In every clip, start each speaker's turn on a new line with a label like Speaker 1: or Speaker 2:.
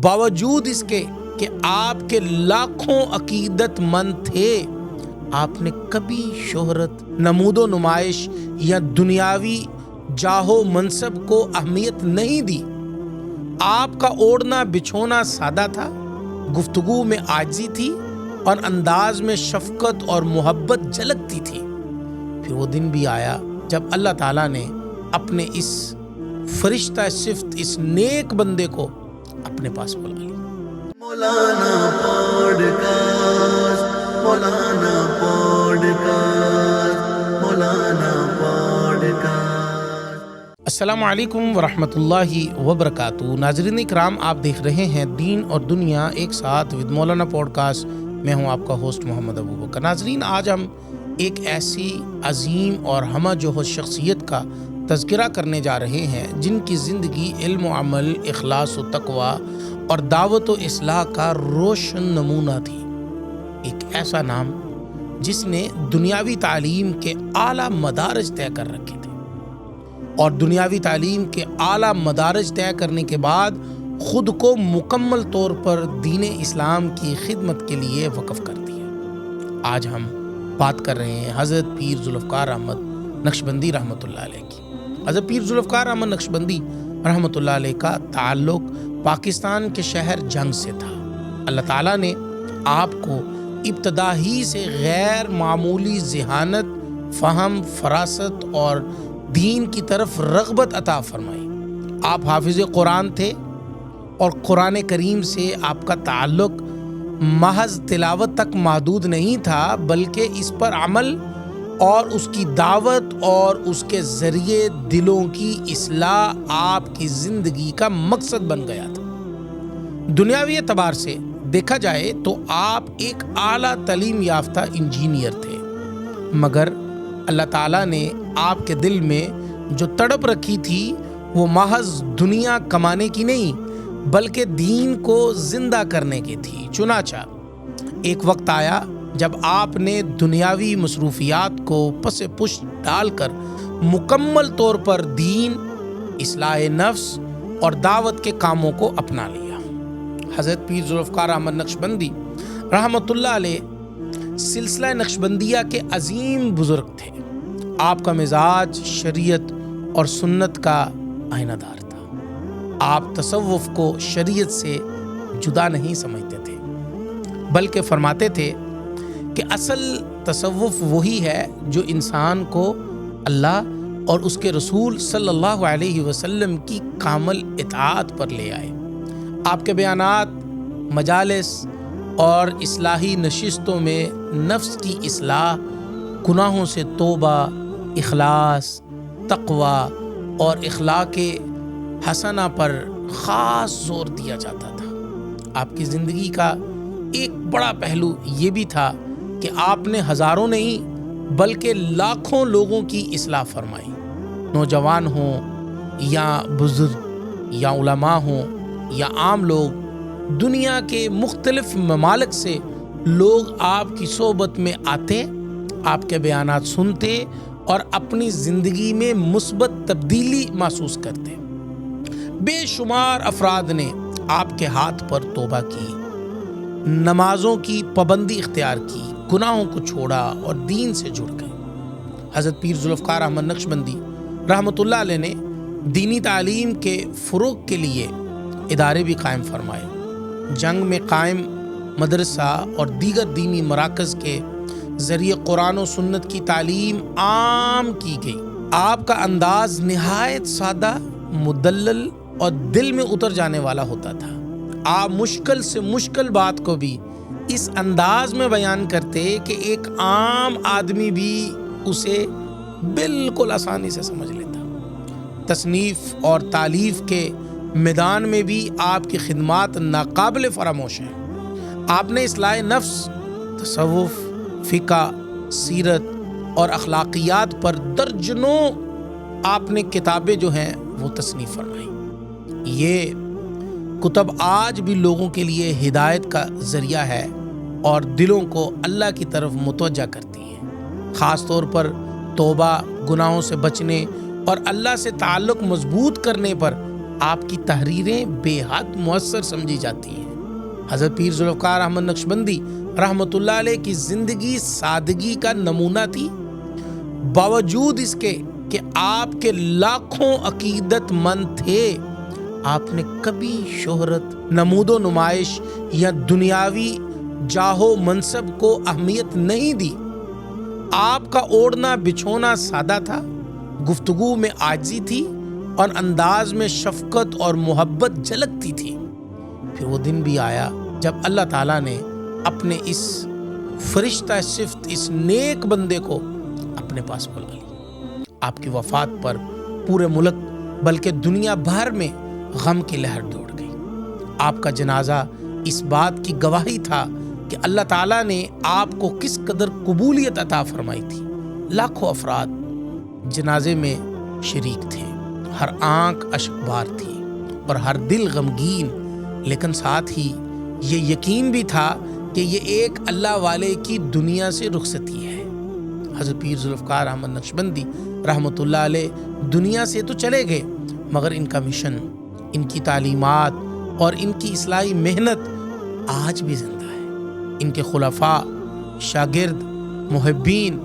Speaker 1: باوجود اس کے کہ آپ کے لاکھوں عقیدت مند تھے، آپ نے کبھی شہرت، نمود و نمائش یا دنیاوی جاہ و منصب کو اہمیت نہیں دی۔ آپ کا اوڑھنا بچھونا سادہ تھا، گفتگو میں عاجزی تھی اور انداز میں شفقت اور محبت جھلکتی تھی۔ پھر وہ دن بھی آیا جب اللہ تعالیٰ نے اپنے اس فرشتہ صفت، اس نیک بندے کو اپنے پاس بلا لیا۔
Speaker 2: مولانا پوڈکاسٹ، مولانا پوڈکاسٹ، مولانا پوڈکاسٹ۔
Speaker 1: السلام علیکم ورحمۃ اللہ وبرکاتہ۔ ناظرین کرام، آپ دیکھ رہے ہیں دین اور دنیا ایک ساتھ ود مولانا پوڈکاسٹ۔ میں ہوں آپ کا ہوسٹ محمد ابو بکر۔ ناظرین، آج ہم ایک ایسی عظیم اور ہمہ جہد شخصیت کا تذکرہ کرنے جا رہے ہیں جن کی زندگی علم و عمل، اخلاص و تقوی اور دعوت و اصلاح کا روشن نمونہ تھی۔ ایک ایسا نام جس نے دنیاوی تعلیم کے اعلیٰ مدارج طے کر رکھے تھے، اور دنیاوی تعلیم کے اعلیٰ مدارج طے کرنے کے بعد خود کو مکمل طور پر دین اسلام کی خدمت کے لیے وقف کر دیا۔ آج ہم بات کر رہے ہیں حضرت پیر ذوالفقار احمد نقشبندی رحمۃ اللہ علیہ کی۔ حضرت پیر ذوالفقار احمد نقشبندی رحمۃ اللہ علیہ کا تعلق پاکستان کے شہر جنگ سے تھا۔ اللہ تعالیٰ نے آپ کو ابتدا ہی سے غیر معمولی ذہانت، فہم، فراست اور دین کی طرف رغبت عطا فرمائی۔ آپ حافظ قرآن تھے اور قرآن کریم سے آپ کا تعلق محض تلاوت تک محدود نہیں تھا، بلکہ اس پر عمل اور اس کی دعوت اور اس کے ذریعے دلوں کی اصلاح آپ کی زندگی کا مقصد بن گیا تھا۔ دنیاوی اعتبار سے دیکھا جائے تو آپ ایک اعلیٰ تعلیم یافتہ انجینئر تھے، مگر اللہ تعالیٰ نے آپ کے دل میں جو تڑپ رکھی تھی وہ محض دنیا کمانے کی نہیں بلکہ دین کو زندہ کرنے کی تھی۔ چنانچہ ایک وقت آیا جب آپ نے دنیاوی مصروفیات کو پس پش ڈال کر مکمل طور پر دین، اصلاح نفس اور دعوت کے کاموں کو اپنا لیا۔ حضرت پیر ذوالفقار احمد نقشبندی رحمۃ اللہ علیہ سلسلہ نقشبندیہ کے عظیم بزرگ تھے۔ آپ کا مزاج شریعت اور سنت کا آئینہ دار تھا۔ آپ تصوف کو شریعت سے جدا نہیں سمجھتے تھے، بلکہ فرماتے تھے کہ اصل تصوف وہی ہے جو انسان کو اللہ اور اس کے رسول صلی اللہ علیہ وسلم کی کامل اطاعت پر لے آئے۔ آپ کے بیانات، مجالس اور اصلاحی نشستوں میں نفس کی اصلاح، گناہوں سے توبہ، اخلاص، تقوی اور اخلاق حسنہ پر خاص زور دیا جاتا تھا۔ آپ کی زندگی کا ایک بڑا پہلو یہ بھی تھا کہ آپ نے ہزاروں نہیں بلکہ لاکھوں لوگوں کی اصلاح فرمائی۔ نوجوان ہوں یا بزرگ یا علماء ہوں یا عام لوگ، دنیا کے مختلف ممالک سے لوگ آپ کی صحبت میں آتے، آپ کے بیانات سنتے اور اپنی زندگی میں مثبت تبدیلی محسوس کرتے۔ بے شمار افراد نے آپ کے ہاتھ پر توبہ کی، نمازوں کی پابندی اختیار کی، گناہوں کو چھوڑا اور دین سے جڑ گئے۔ حضرت پیر ذوالفقار احمد نقشبندی رحمۃ اللہ علیہ نے دینی تعلیم کے فروغ کے لیے ادارے بھی قائم فرمائے۔ جنگ میں قائم مدرسہ اور دیگر دینی مراکز کے ذریعے قرآن و سنت کی تعلیم عام کی گئی۔ آپ کا انداز نہایت سادہ، مدلل اور دل میں اتر جانے والا ہوتا تھا۔ آپ مشکل سے مشکل بات کو بھی اس انداز میں بیان کرتے کہ ایک عام آدمی بھی اسے بالکل آسانی سے سمجھ لیتا۔ تصنیف اور تالیف کے میدان میں بھی آپ کی خدمات ناقابل فراموش ہیں۔ آپ نے اصلاح نفس، تصوف، فقہ، سیرت اور اخلاقیات پر درجنوں آپ نے کتابیں جو ہیں وہ تصنیف فرمائی۔ یہ کتب آج بھی لوگوں کے لیے ہدایت کا ذریعہ ہے اور دلوں کو اللہ کی طرف متوجہ کرتی ہیں۔ خاص طور پر توبہ، گناہوں سے بچنے اور اللہ سے تعلق مضبوط کرنے پر آپ کی تحریریں بے حد مؤثر سمجھی جاتی ہیں۔ حضرت پیر ذوالفقار احمد نقشبندی رحمۃ اللہ علیہ کی زندگی سادگی کا نمونہ تھی، باوجود اس کے کہ آپ کے لاکھوں عقیدت مند تھے، آپ نے کبھی شہرت، نمود و نمائش یا دنیاوی جاہ و منصب کو اہمیت نہیں دی۔ آپ کا اوڑھنا بچھونا سادہ تھا، گفتگو میں عاجزی تھی اور انداز میں شفقت اور محبت جھلکتی تھی۔ پھر وہ دن بھی آیا جب اللہ تعالیٰ نے اپنے اس فرشتہ صفت، اس نیک بندے کو اپنے پاس بلا لیا۔ آپ کی وفات پر پورے ملک بلکہ دنیا بھر میں غم کی لہر دوڑ گئی۔ آپ کا جنازہ اس بات کی گواہی تھا کہ اللہ تعالیٰ نے آپ کو کس قدر قبولیت عطا فرمائی تھی۔ لاکھوں افراد جنازے میں شریک تھے، ہر آنکھ اشکبار تھی اور ہر دل غمگین، لیکن ساتھ ہی یہ یقین بھی تھا کہ یہ ایک اللہ والے کی دنیا سے رخصتی ہے۔ حضرت پیر ذوالفقار احمد نقشبندی رحمۃ اللہ علیہ دنیا سے تو چلے گئے، مگر ان کا مشن، ان کی تعلیمات اور ان کی اصلاحی محنت آج بھی زندہ ہے۔ ان کے خلفاء، شاگرد، محبین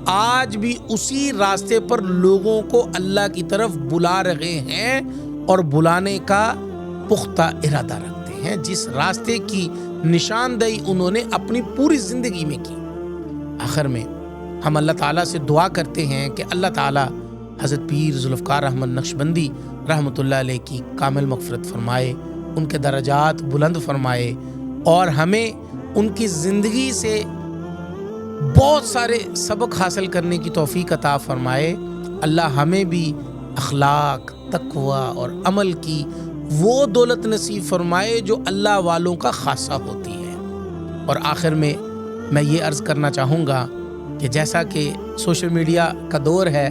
Speaker 1: آج بھی اسی راستے پر لوگوں کو اللہ کی طرف بلا رہے ہیں اور بلانے کا پختہ ارادہ رکھتے ہیں، جس راستے کی نشاندہی انہوں نے اپنی پوری زندگی میں کی۔ آخر میں ہم اللہ تعالیٰ سے دعا کرتے ہیں کہ اللہ تعالیٰ حضرت پیر ذوالفقار احمد نقشبندی رحمۃ اللہ علیہ کی کامل مغفرت فرمائے، ان کے درجات بلند فرمائے اور ہمیں ان کی زندگی سے بہت سارے سبق حاصل کرنے کی توفیق عطا فرمائے۔ اللہ ہمیں بھی اخلاق، تقوی اور عمل کی وہ دولت نصیب فرمائے جو اللہ والوں کا خاصہ ہوتی ہے۔ اور آخر میں یہ عرض کرنا چاہوں گا کہ جیسا کہ سوشل میڈیا کا دور ہے،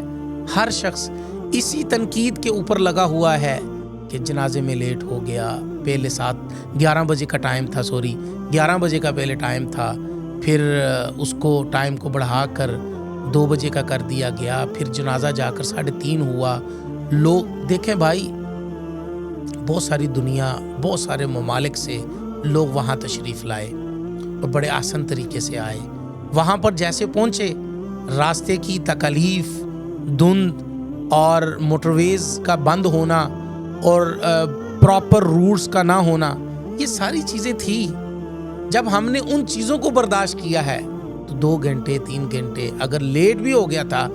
Speaker 1: ہر شخص اسی تنقید کے اوپر لگا ہوا ہے کہ جنازے میں لیٹ ہو گیا، پہلے 11 بجے کا ٹائم تھا، 11 بجے کا پہلے ٹائم تھا، پھر اس کو ٹائم کو بڑھا کر 2 بجے کا کر دیا گیا، پھر جنازہ جا کر 3:30 ہوا۔ لوگ دیکھیں بھائی، بہت ساری دنیا، بہت سارے ممالک سے لوگ وہاں تشریف لائے اور بڑے آسان طریقے سے آئے۔ وہاں پر جیسے پہنچے، راستے کی تکلیف، دھند اور موٹر ویز کا بند ہونا اور پراپر روٹس کا نہ ہونا، یہ ساری چیزیں تھی۔ جب ہم نے ان چیزوں کو برداشت کیا ہے تو 2 گھنٹے 3 گھنٹے اگر لیٹ بھی ہو گیا تھا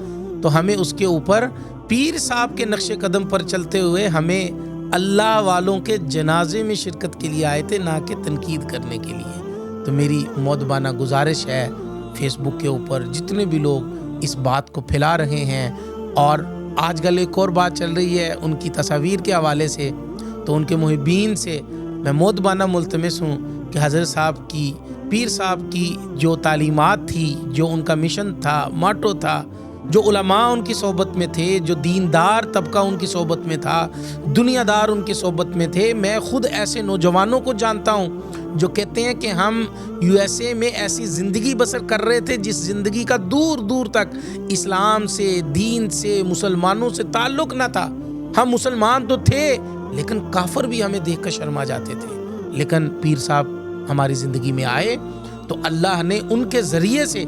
Speaker 1: تو ہمیں اس کے اوپر پیر صاحب کے نقش قدم پر چلتے ہوئے ہمیں اللہ والوں کے جنازے میں شرکت کے لیے آئے تھے، نہ کہ تنقید کرنے کے لیے۔ تو میری مؤدبانہ گزارش ہے، فیس بک کے اوپر جتنے بھی لوگ اس بات کو پھیلا رہے ہیں، اور آج کل ایک اور بات چل رہی ہے ان کی تصاویر کے حوالے سے، تو ان کے محبین سے میں مؤدبانہ ملتمس ہوں کہ حضرت صاحب کی، پیر صاحب کی جو تعلیمات تھی، جو ان کا مشن تھا، ماٹو تھا، جو علماء ان کی صحبت میں تھے، جو دیندار طبقہ ان کی صحبت میں تھا، دنیا دار ان کی صحبت میں تھے۔ میں خود ایسے نوجوانوں کو جانتا ہوں جو کہتے ہیں کہ ہم USA میں ایسی زندگی بسر کر رہے تھے جس زندگی کا دور دور تک اسلام سے، دین سے، مسلمانوں سے تعلق نہ تھا۔ ہم مسلمان تو تھے لیکن کافر بھی ہمیں دیکھ کر شرما جاتے تھے، لیکن پیر صاحب ہماری زندگی میں آئے تو اللہ نے ان کے ذریعے سے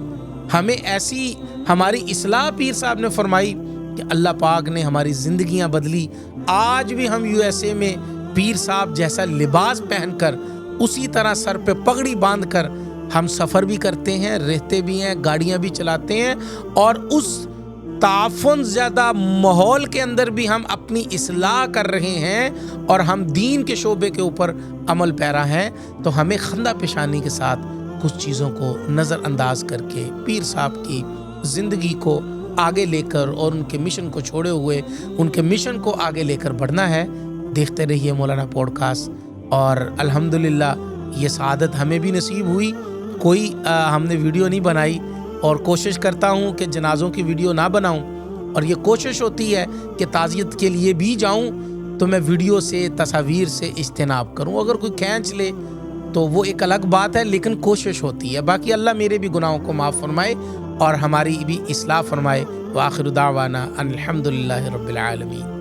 Speaker 1: ہمیں ایسی ہماری اصلاح پیر صاحب نے فرمائی کہ اللہ پاک نے ہماری زندگیاں بدلی۔ آج بھی ہم USA میں پیر صاحب جیسا لباس پہن کر، اسی طرح سر پہ پگڑی باندھ کر ہم سفر بھی کرتے ہیں، رہتے بھی ہیں، گاڑیاں بھی چلاتے ہیں، اور اس تعفن زیادہ ماحول کے اندر بھی ہم اپنی اصلاح کر رہے ہیں اور ہم دین کے شعبے کے اوپر عمل پیرا ہیں۔ تو ہمیں خندہ پیشانی کے ساتھ کچھ چیزوں کو نظر انداز کر کے پیر صاحب کی زندگی کو آگے لے کر اور ان کے مشن کو چھوڑے ہوئے ان کے مشن کو آگے لے کر بڑھنا ہے۔ دیکھتے رہیے مولانا پوڈ کاسٹ، اور الحمدللہ یہ سعادت ہمیں بھی نصیب ہوئی۔ کوئی ہم نے ویڈیو نہیں بنائی، اور کوشش کرتا ہوں کہ جنازوں کی ویڈیو نہ بناؤں، اور یہ کوشش ہوتی ہے کہ تعزیت کے لیے بھی جاؤں تو میں ویڈیو سے، تصاویر سے اجتناب کروں۔ اگر کوئی کھینچ لے تو وہ ایک الگ بات ہے، لیکن کوشش ہوتی ہے۔ باقی اللہ میرے بھی گناہوں کو معاف فرمائے اور ہماری بھی اصلاح فرمائے۔ وآخر دعوانا ان الحمدللہ رب العالمین۔